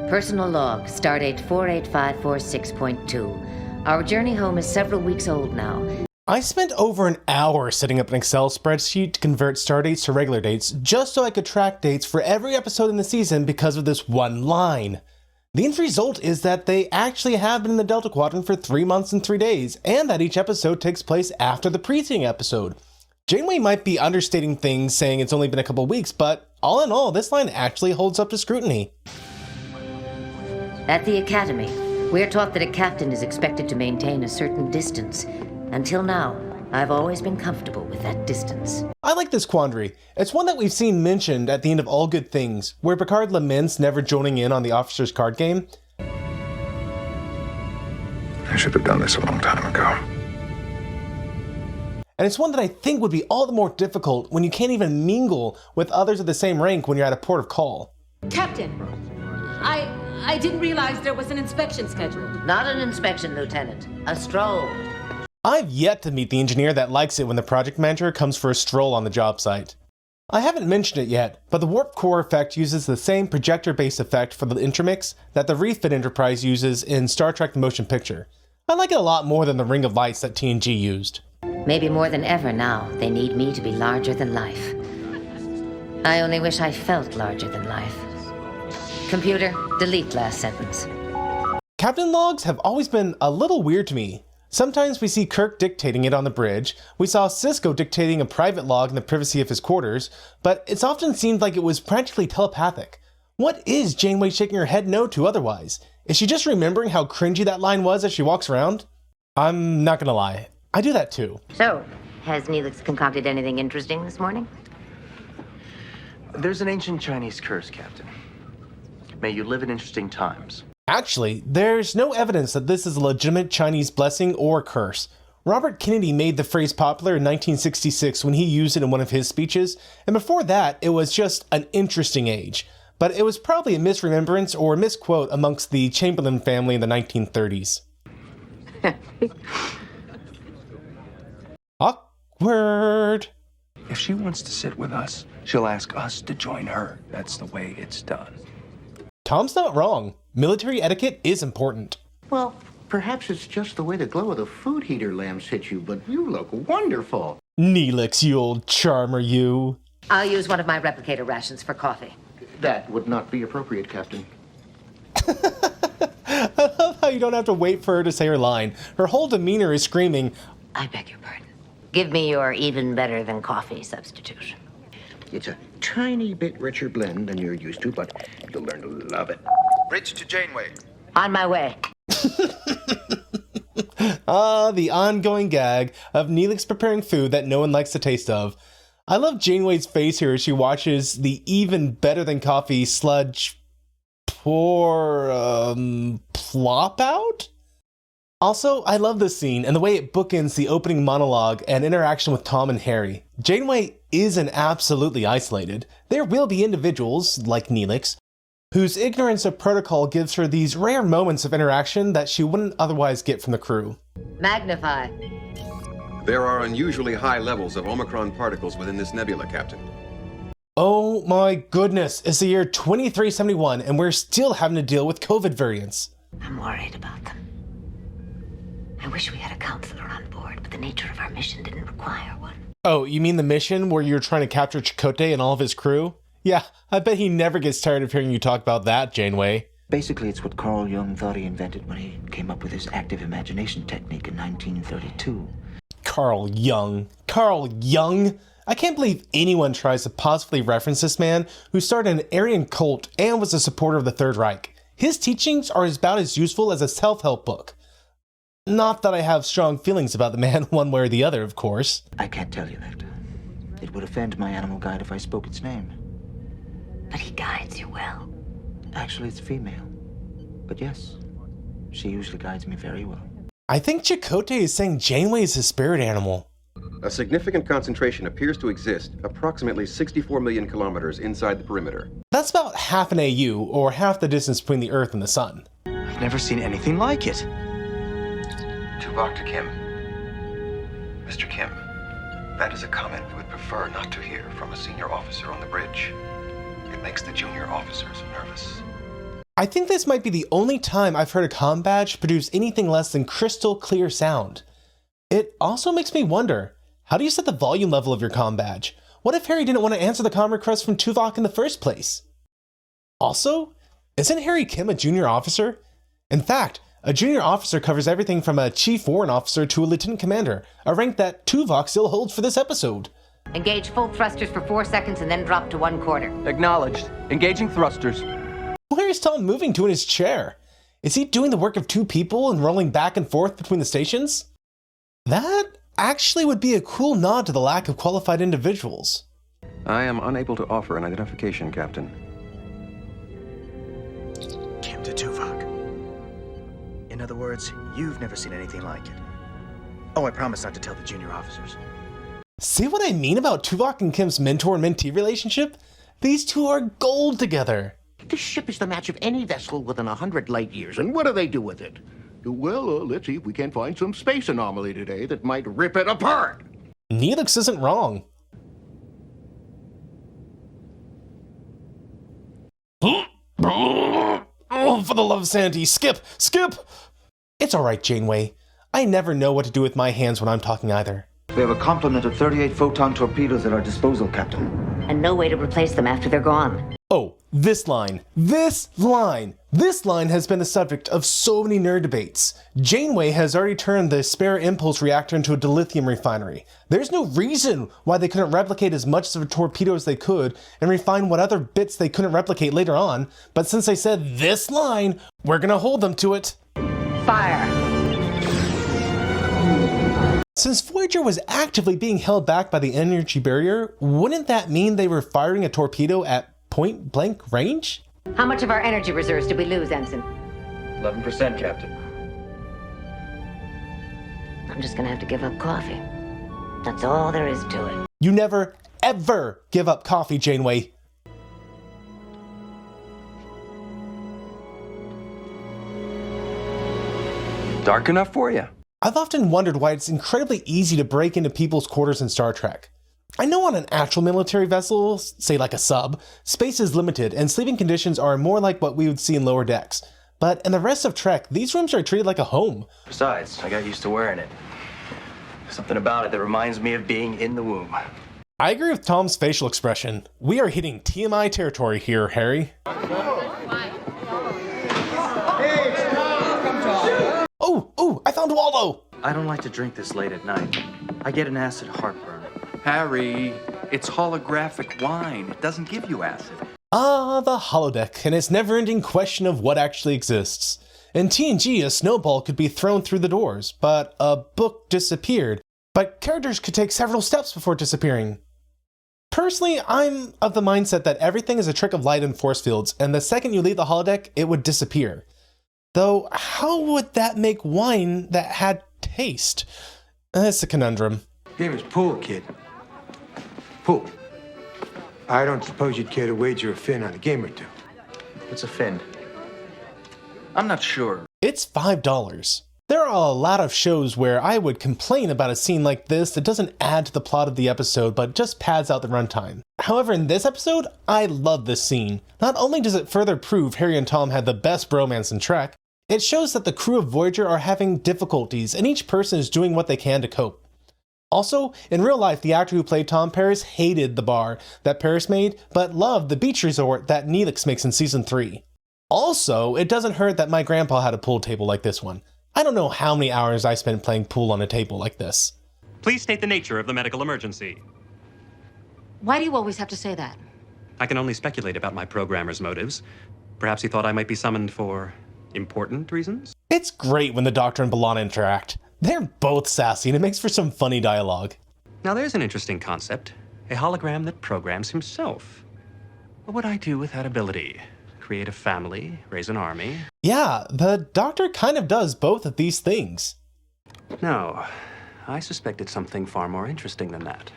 Personal log, stardate 48546.2. Our journey home is several weeks old now. I spent over an hour setting up an Excel spreadsheet to convert stardates to regular dates just so I could track dates for every episode in the season because of this one line. The end result is that they actually have been in the Delta Quadrant for 3 months and 3 days, and that each episode takes place after the preceding episode. Janeway might be understating things saying it's only been a couple weeks, but all in all, this line actually holds up to scrutiny. At the Academy, we're taught that a captain is expected to maintain a certain distance. Until now, I've always been comfortable with that distance. I like this quandary. It's one that we've seen mentioned at the end of All Good Things, where Picard laments never joining in on the officer's card game. I should have done this a long time ago. And it's one that I think would be all the more difficult when you can't even mingle with others of the same rank when you're at a port of call. Captain, I didn't realize there was an inspection scheduled. Not an inspection, Lieutenant. A stroll. I've yet to meet the engineer that likes it when the project manager comes for a stroll on the job site. I haven't mentioned it yet, but the warp core effect uses the same projector-based effect for the intermix that the refit Enterprise uses in Star Trek The Motion Picture. I like it a lot more than the ring of lights that TNG used. Maybe more than ever now, they need me to be larger than life. I only wish I felt larger than life. Computer, delete last sentence. Captain logs have always been a little weird to me. Sometimes we see Kirk dictating it on the bridge, we saw Sisko dictating a private log in the privacy of his quarters, but it's often seemed like it was practically telepathic. What is Janeway shaking her head no to otherwise? Is she just remembering how cringy that line was as she walks around? I'm not gonna lie, I do that too. So, has Neelix concocted anything interesting this morning? There's an ancient Chinese curse, Captain. May you live in interesting times. Actually, there's no evidence that this is a legitimate Chinese blessing or curse. Robert Kennedy made the phrase popular in 1966 when he used it in one of his speeches, and before that, it was just an interesting age. But it was probably a misremembrance or a misquote amongst the Chamberlain family in the 1930s. Awkward. If she wants to sit with us, she'll ask us to join her. That's the way it's done. Tom's not wrong. Military etiquette is important. Well, perhaps it's just the way the glow of the food heater lamps hit you, but you look wonderful. Neelix, you old charmer, you. I'll use one of my replicator rations for coffee. That would not be appropriate, Captain. I love how you don't have to wait for her to say her line. Her whole demeanor is screaming, I beg your pardon. Give me your even better than coffee substitute. It's a tiny bit richer blend than you're used to, but you'll learn to love it. Bridge to Janeway. On my way. The ongoing gag of Neelix preparing food that no one likes the taste of. I love Janeway's face here as she watches the even better than coffee sludge plop out? Also, I love this scene and the way it bookends the opening monologue and interaction with Tom and Harry. Janeway isn't absolutely isolated. There will be individuals, like Neelix, whose ignorance of protocol gives her these rare moments of interaction that she wouldn't otherwise get from the crew. Magnify. There are unusually high levels of Omicron particles within this nebula, Captain. Oh my goodness, it's the year 2371 and we're still having to deal with COVID variants. I'm worried about them. I wish we had a counselor on board, but the nature of our mission didn't require one. Oh, you mean the mission where you're trying to capture Chakotay and all of his crew? Yeah, I bet he never gets tired of hearing you talk about that, Janeway. Basically, it's what Carl Jung thought he invented when he came up with his active imagination technique in 1932. Carl Jung. Carl Jung? I can't believe anyone tries to positively reference this man who started an Aryan cult and was a supporter of the Third Reich. His teachings are about as useful as a self-help book. Not that I have strong feelings about the man one way or the other, of course. I can't tell you that. It would offend my animal guide if I spoke its name. But he guides you well. Actually, it's female. But yes, she usually guides me very well. I think Chakotay is saying Janeway is his spirit animal. A significant concentration appears to exist approximately 64 million kilometers inside the perimeter. That's about half an AU, or half the distance between the Earth and the Sun. I've never seen anything like it. To Dr. Kim. Mr. Kim, that is a comment we would prefer not to hear from a senior officer on the bridge. It makes the junior officers nervous. I think this might be the only time I've heard a comm badge produce anything less than crystal clear sound. It also makes me wonder, how do you set the volume level of your comm badge? What if Harry didn't want to answer the comm request from Tuvok in the first place? Also, isn't Harry Kim a junior officer? In fact, a junior officer covers everything from a chief warrant officer to a lieutenant commander, a rank that Tuvok still holds for this episode. Engage full thrusters for 4 seconds and then drop to 1/4. Acknowledged. Engaging thrusters. Where is Tom moving to in his chair? Is he doing the work of 2 people and rolling back and forth between the stations? That actually would be a cool nod to the lack of qualified individuals. I am unable to offer an identification, Captain. Kim to Tuvok. In other words, you've never seen anything like it. Oh, I promise not to tell the junior officers. See what I mean about Tuvok and Kim's mentor and mentee relationship? These two are gold together. This ship is the match of any vessel within 100 light years, and what do they do with it? Well, let's see if we can find some space anomaly today that might rip it apart. Neelix isn't wrong. Oh, for the love of sanity, skip! It's alright, Janeway. I never know what to do with my hands when I'm talking either. We have a complement of 38 photon torpedoes at our disposal, Captain. And no way to replace them after they're gone. Oh, this line has been the subject of so many nerd debates. Janeway has already turned the spare impulse reactor into a dilithium refinery. There's no reason why they couldn't replicate as much of a torpedo as they could and refine what other bits they couldn't replicate later on, but since they said this line, we're gonna hold them to it. Fire! Since Voyager was actively being held back by the energy barrier, wouldn't that mean they were firing a torpedo at point blank range? How much of our energy reserves did we lose, Ensign? 11%, Captain. I'm just gonna have to give up coffee. That's all there is to it. You never, ever give up coffee, Janeway. Dark enough for you? I've often wondered why it's incredibly easy to break into people's quarters in Star Trek. I know on an actual military vessel, say like a sub, space is limited and sleeping conditions are more like what we would see in lower decks. But in the rest of Trek, these rooms are treated like a home. Besides, I got used to wearing it. Something about it that reminds me of being in the womb. I agree with Tom's facial expression. We are hitting TMI territory here, Harry. Oh, I found Waldo! I don't like to drink this late at night. I get an acid heartburn. Harry, it's holographic wine. It doesn't give you acid. Ah, the holodeck, and its never-ending question of what actually exists. In TNG, a snowball could be thrown through the doors, but a book disappeared. But characters could take several steps before disappearing. Personally, I'm of the mindset that everything is a trick of light and force fields, and the second you leave the holodeck, it would disappear. Though, how would that make wine that had taste? That's a conundrum. Game is pool, kid. Pool. I don't suppose you'd care to wager a fin on a game or two. What's a fin? I'm not sure. It's $5. There are a lot of shows where I would complain about a scene like this that doesn't add to the plot of the episode, but just pads out the runtime. However, in this episode, I love this scene. Not only does it further prove Harry and Tom had the best bromance in Trek, it shows that the crew of Voyager are having difficulties and each person is doing what they can to cope. Also, in real life, the actor who played Tom Paris hated the bar that Paris made, but loved the beach resort that Neelix makes in season 3. Also, it doesn't hurt that my grandpa had a pool table like this one. I don't know how many hours I spent playing pool on a table like this. Please state the nature of the medical emergency. Why do you always have to say that? I can only speculate about my programmer's motives. Perhaps he thought I might be summoned for important reasons? It's great when the Doctor and B'Elanna interact. They're both sassy and it makes for some funny dialogue. Now there's an interesting concept. A hologram that programs himself. What would I do with that ability? Create a family, raise an army? Yeah, the Doctor kind of does both of these things. No, I suspected something far more interesting than that.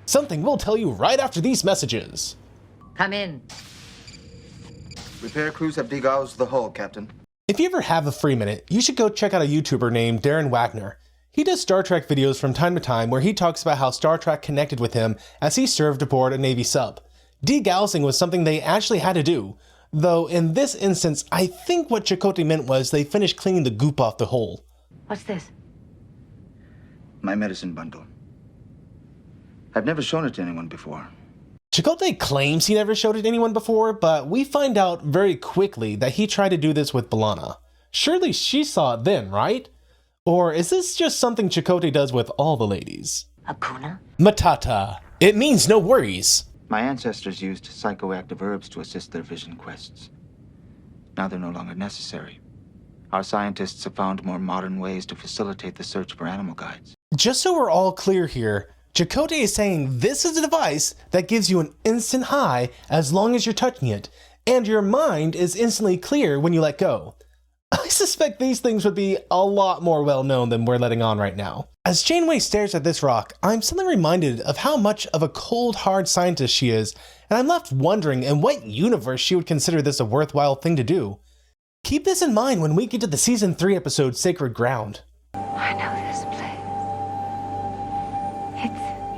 Something we'll tell you right after these messages. Come in. Repair crews have degaussed the hull, Captain. If you ever have a free minute, you should go check out a YouTuber named Darren Wagner. He does Star Trek videos from time to time where he talks about how Star Trek connected with him as he served aboard a Navy sub. Degaussing was something they actually had to do. Though in this instance, I think what Chakotay meant was they finished cleaning the goop off the hole. What's this? My medicine bundle. I've never shown it to anyone before. Chakotay claims he never showed it to anyone before, but we find out very quickly that he tried to do this with B'Elanna. Surely she saw it then, right? Or is this just something Chakotay does with all the ladies? Hakuna? Matata. It means no worries. My ancestors used psychoactive herbs to assist their vision quests. Now they're no longer necessary. Our scientists have found more modern ways to facilitate the search for animal guides. Just so we're all clear here, Chakotay is saying this is a device that gives you an instant high as long as you're touching it, and your mind is instantly clear when you let go. I suspect these things would be a lot more well known than we're letting on right now. As Janeway stares at this rock, I'm suddenly reminded of how much of a cold, hard scientist she is, and I'm left wondering in what universe she would consider this a worthwhile thing to do. Keep this in mind when we get to the Season 3 episode Sacred Ground. I know this place.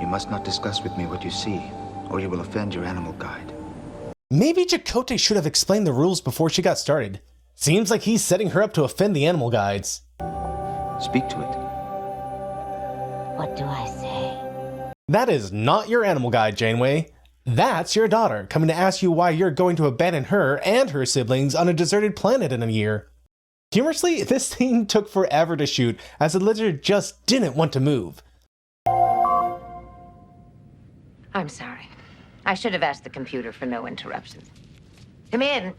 You must not discuss with me what you see, or you will offend your animal guide. Maybe Chakotay should have explained the rules before she got started. Seems like he's setting her up to offend the animal guides. Speak to it. What do I say? That is not your animal guide, Janeway. That's your daughter coming to ask you why you're going to abandon her and her siblings on a deserted planet in a year. Humorously, this scene took forever to shoot as the lizard just didn't want to move. I'm sorry. I should have asked the computer for no interruptions. Come in.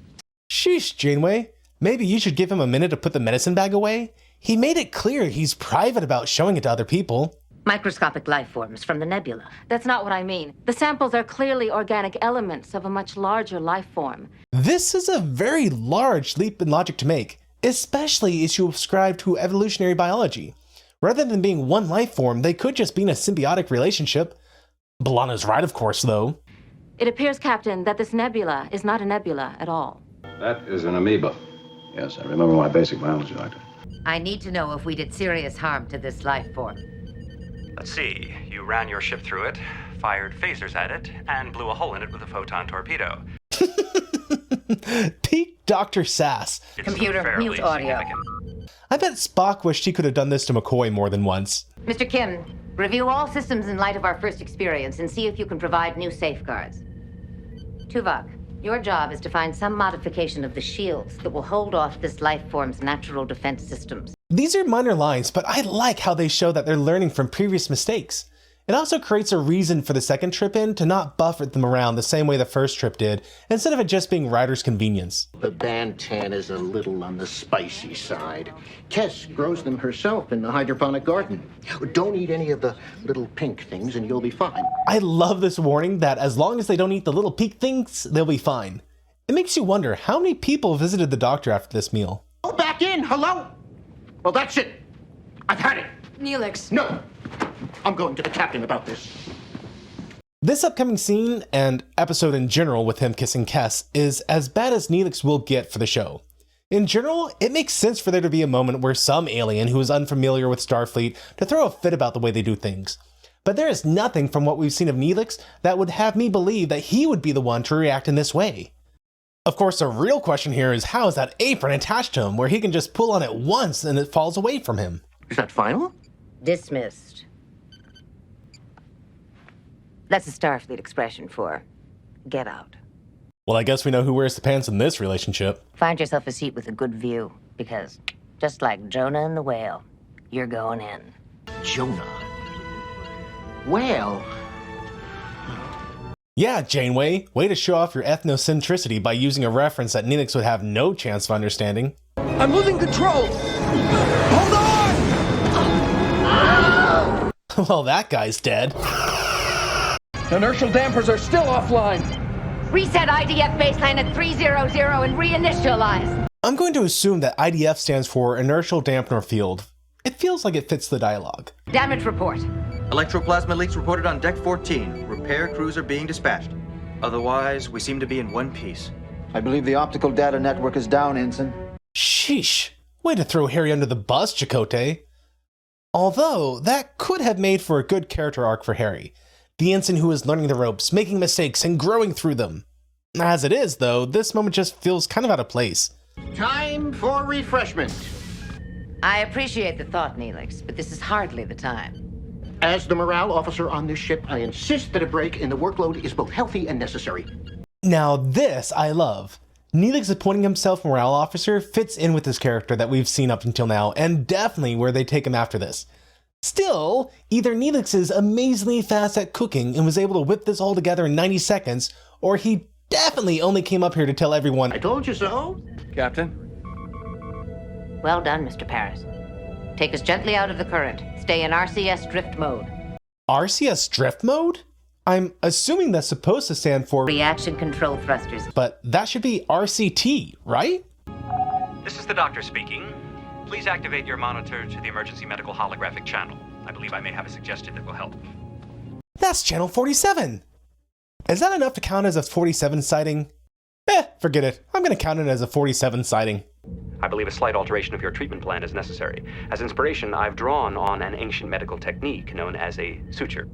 Sheesh, Janeway. Maybe you should give him a minute to put the medicine bag away. He made it clear he's private about showing it to other people. Microscopic life forms from the nebula. That's not what I mean. The samples are clearly organic elements of a much larger life form. This is a very large leap in logic to make, especially as you ascribe to evolutionary biology. Rather than being one life form, they could just be in a symbiotic relationship. B'Elanna's right, of course, though. It appears, Captain, that this nebula is not a nebula at all. That is an amoeba. Yes, I remember my basic biology, Doctor. I need to know if we did serious harm to this life form. Let's see. You ran your ship through it, fired phasers at it, and blew a hole in it with a photon torpedo. Peak Dr. Sass. Computer, mute audio. I bet Spock wished he could have done this to McCoy more than once. Mr. Kim, review all systems in light of our first experience and see if you can provide new safeguards. Tuvok, your job is to find some modification of the shields that will hold off this life form's natural defense systems. These are minor lines, but I like how they show that they're learning from previous mistakes. It also creates a reason for the second trip in to not buffet them around the same way the first trip did, instead of it just being writer's convenience. The Bantan is a little on the spicy side. Tess grows them herself in the hydroponic garden. Don't eat any of the little pink things and you'll be fine. I love this warning that as long as they don't eat the little pink things, they'll be fine. It makes you wonder how many people visited the doctor after this meal. Go back in, hello? Well, that's it. I've had it. Neelix. No. I'm going to the captain about this. This upcoming scene, and episode in general with him kissing Kes, is as bad as Neelix will get for the show. In general, it makes sense for there to be a moment where some alien who is unfamiliar with Starfleet to throw a fit about the way they do things. But there is nothing from what we've seen of Neelix that would have me believe that he would be the one to react in this way. Of course, the real question here is how is that apron attached to him where he can just pull on it once and it falls away from him? Is that final? Dismissed. That's a Starfleet expression for get out. Well, I guess we know who wears the pants in this relationship. Find yourself a seat with a good view, because just like Jonah and the whale, you're going in. Jonah? Well... Yeah, Janeway, way to show off your ethnocentricity by using a reference that Neelix would have no chance of understanding. I'm losing control! Hold on! Well, that guy's dead. Inertial dampers are still offline. Reset IDF baseline at 300 and reinitialize. I'm going to assume that IDF stands for Inertial Dampener Field. It feels like it fits the dialogue. Damage report. Electroplasma leaks reported on Deck 14. Repair crews are being dispatched. Otherwise, we seem to be in one piece. I believe the optical data network is down, Ensign. Sheesh. Way to throw Harry under the bus, Chakotay. Although, that could have made for a good character arc for Harry. The ensign who is learning the ropes, making mistakes, and growing through them. As it is, though, this moment just feels kind of out of place. Time for refreshment. I appreciate the thought, Neelix, but this is hardly the time. As the morale officer on this ship, I insist that a break in the workload is both healthy and necessary. Now this I love. Neelix appointing himself morale officer fits in with his character that we've seen up until now, and definitely where they take him after this. Still, either Neelix is amazingly fast at cooking and was able to whip this all together in 90 seconds, or he definitely only came up here to tell everyone, I told you so. Captain? Well done, Mr. Paris. Take us gently out of the current. Stay in RCS drift mode. RCS drift mode? I'm assuming that's supposed to stand for Reaction Control Thrusters. But that should be RCT, right? This is the doctor speaking. Please activate your monitor to the emergency medical holographic channel. I believe I may have a suggestion that will help. That's channel 47. Is that enough to count as a 47 sighting? Forget it. I'm gonna count it as a 47 sighting. I believe a slight alteration of your treatment plan is necessary. As inspiration, I've drawn on an ancient medical technique known as a suture.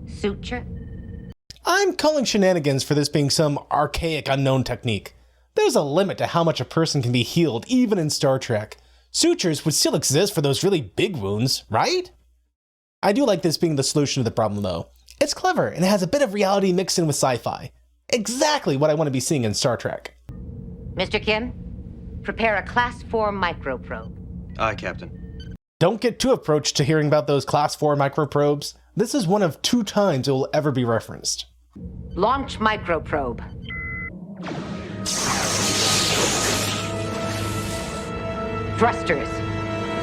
Suture? I'm calling shenanigans for this being some archaic unknown technique. There's a limit to how much a person can be healed, even in Star Trek. Sutures would still exist for those really big wounds, right? I do like this being the solution to the problem, though. It's clever, and it has a bit of reality mixed in with sci-fi. Exactly what I want to be seeing in Star Trek. Mr. Kim, prepare a Class 4 microprobe. Aye, Captain. Don't get too approached to hearing about those Class 4 microprobes. This is one of 2 times it will ever be referenced. Launch microprobe. Thrusters.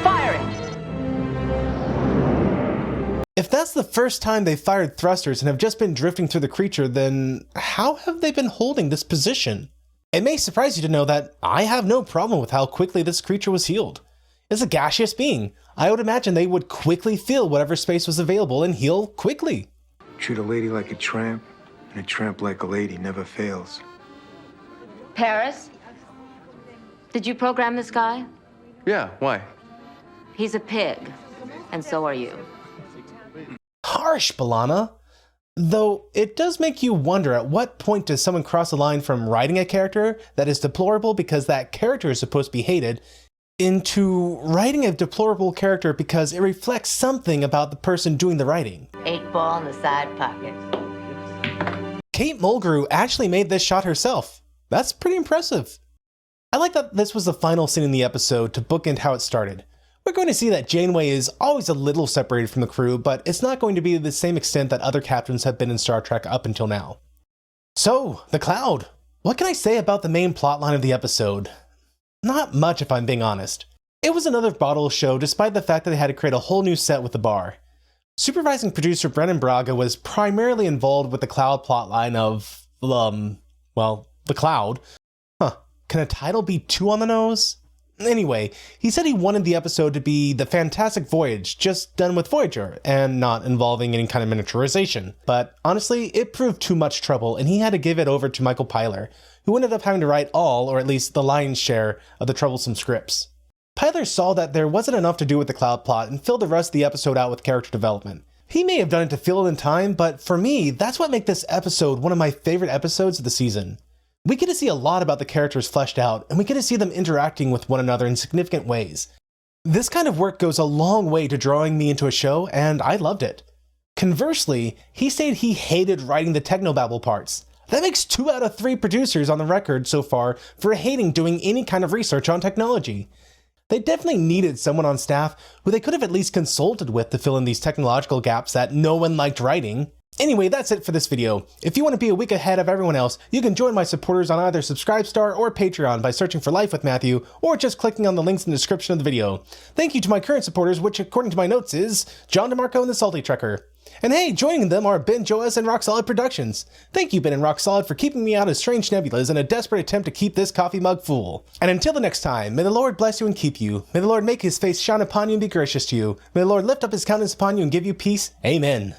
Firing! If that's the first time they fired thrusters and have just been drifting through the creature, then how have they been holding this position? It may surprise you to know that I have no problem with how quickly this creature was healed. It's a gaseous being. I would imagine they would quickly fill whatever space was available and heal quickly. Treat a lady like a tramp, and a tramp like a lady never fails. Paris? Did you program this guy? Yeah, why? He's a pig, and so are you. Harsh, B'Elanna. Though it does make you wonder, at what point does someone cross a line from writing a character that is deplorable because that character is supposed to be hated into writing a deplorable character because it reflects something about the person doing the writing? 8-ball in the side pocket. Kate Mulgrew actually made this shot herself. That's pretty impressive. I like that this was the final scene in the episode to bookend how it started. We're going to see that Janeway is always a little separated from the crew, but it's not going to be to the same extent that other captains have been in Star Trek up until now. So, the Cloud. What can I say about the main plotline of the episode? Not much, if I'm being honest. It was another bottle show despite the fact that they had to create a whole new set with the bar. Supervising producer Brennan Braga was primarily involved with the Cloud plotline of, well, the Cloud. Can a title be too on the nose? Anyway, he said he wanted the episode to be the Fantastic Voyage, just done with Voyager, and not involving any kind of miniaturization. But honestly, it proved too much trouble, and he had to give it over to Michael Pyler, who ended up having to write all, or at least the lion's share, of the troublesome scripts. Pyler saw that there wasn't enough to do with the Cloud plot and filled the rest of the episode out with character development. He may have done it to fill it in time, but for me, that's what makes this episode one of my favorite episodes of the season. We get to see a lot about the characters fleshed out, and we get to see them interacting with one another in significant ways. This kind of work goes a long way to drawing me into a show, and I loved it. Conversely, he stated he hated writing the technobabble parts. That makes 2 out of 3 producers on the record so far for hating doing any kind of research on technology. They definitely needed someone on staff who they could have at least consulted with to fill in these technological gaps that no one liked writing. Anyway, that's it for this video. If you want to be a week ahead of everyone else, you can join my supporters on either Subscribestar or Patreon by searching for Life with Matthew, or just clicking on the links in the description of the video. Thank you to my current supporters, which according to my notes is John DeMarco and the Salty Trekker. And hey, joining them are Ben Joas and Rock Solid Productions. Thank you, Ben and Rock Solid, for keeping me out of strange nebulas in a desperate attempt to keep this coffee mug full. And until the next time, may the Lord bless you and keep you. May the Lord make his face shine upon you and be gracious to you. May the Lord lift up his countenance upon you and give you peace. Amen.